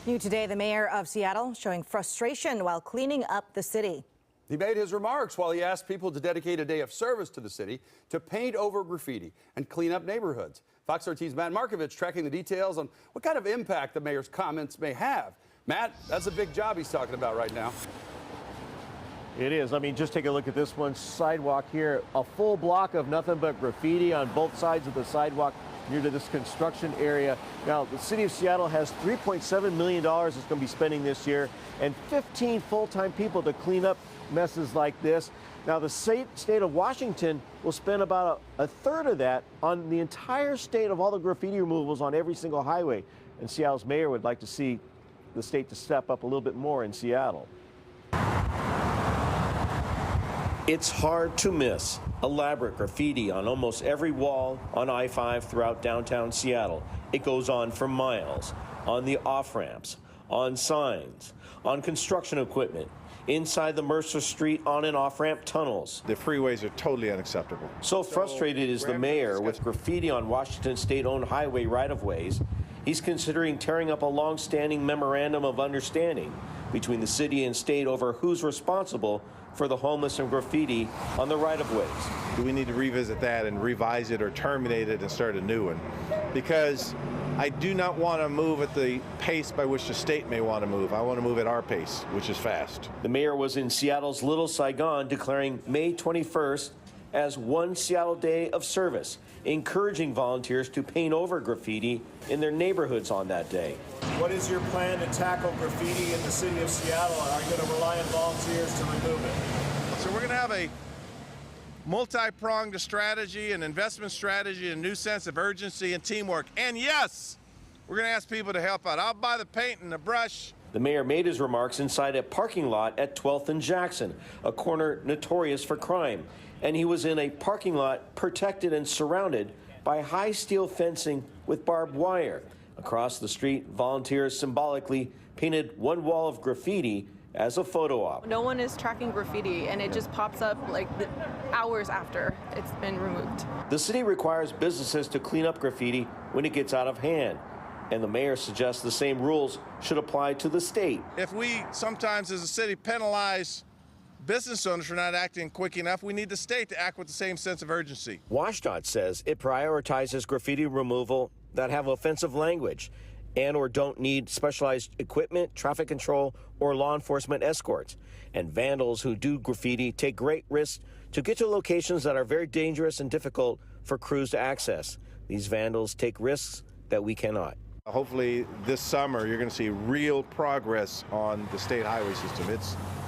New today, the mayor of Seattle showing frustration while cleaning up the city. He made his remarks while he asked people to dedicate a day of service to the city to paint over graffiti and clean up neighborhoods. Fox 13's Matt Markovich tracking the details on what kind of impact the mayor's comments may have. Matt, that's a big job he's talking about right now. It is. I mean, just take a look at this one sidewalk here. A full block of nothing but graffiti on both sides of the sidewalk near to this construction area. Now, the city of Seattle has $3.7 million it's going to be spending this year and 15 full-time people to clean up messes like this. Now, the state of Washington will spend about a third of that on the entire state of all the graffiti removals on every single highway. And Seattle's mayor would like to see the state to step up a little bit more in Seattle. It's hard to miss elaborate graffiti on almost every wall on I-5 throughout downtown Seattle. It goes on for miles, on the off-ramps, on signs, on construction equipment, inside the Mercer Street on and off-ramp tunnels. The freeways are totally unacceptable. So frustrated is the mayor with graffiti on Washington state-owned highway right-of-ways. He's considering tearing up a long-standing memorandum of understanding between the city and state over who's responsible for the homeless and graffiti on the right-of-ways. Do we need to revisit that and revise it or terminate it and start a new one? Because I do not want to move at the pace by which the state may want to move. I want to move at our pace, which is fast. The mayor was in Seattle's Little Saigon declaring May 21st as One Seattle Day of Service, encouraging volunteers to paint over graffiti in their neighborhoods on that day. What is your plan to tackle graffiti in the city of Seattle? Are you going to rely on volunteers to remove it? So we're going to have a multi-pronged strategy, an investment strategy, a new sense of urgency and teamwork. And yes, we're going to ask people to help out. I'll buy the paint and the brush. The mayor made his remarks inside a parking lot at 12th and Jackson, a corner notorious for crime. And he was in a parking lot protected and surrounded by high steel fencing with barbed wire. Across the street, volunteers symbolically painted one wall of graffiti as a photo op. No one is tracking graffiti, and it just pops up like hours after it's been removed. The city requires businesses to clean up graffiti when it gets out of hand. And the mayor suggests the same rules should apply to the state. If we sometimes as a city penalize business owners for not acting quick enough, we need the state to act with the same sense of urgency. WSDOT says it prioritizes graffiti removal that have offensive language and or don't need specialized equipment, traffic control, or law enforcement escorts. And vandals who do graffiti take great risks to get to locations that are very dangerous and difficult for crews to access. These vandals take risks that we cannot. Hopefully this summer you're going to see real progress on the state highway system.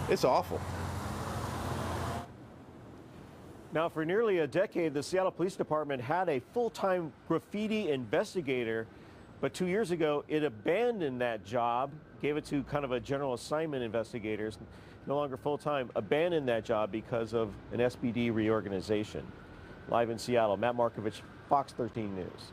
It's awful. Now, for nearly a decade, the Seattle Police Department had a full-time graffiti investigator, but 2 years ago, it abandoned that job, gave it to kind of a general assignment investigators, no longer full-time, abandoned that job because of an SBD reorganization. Live in Seattle, Matt Markovich, Fox 13 News.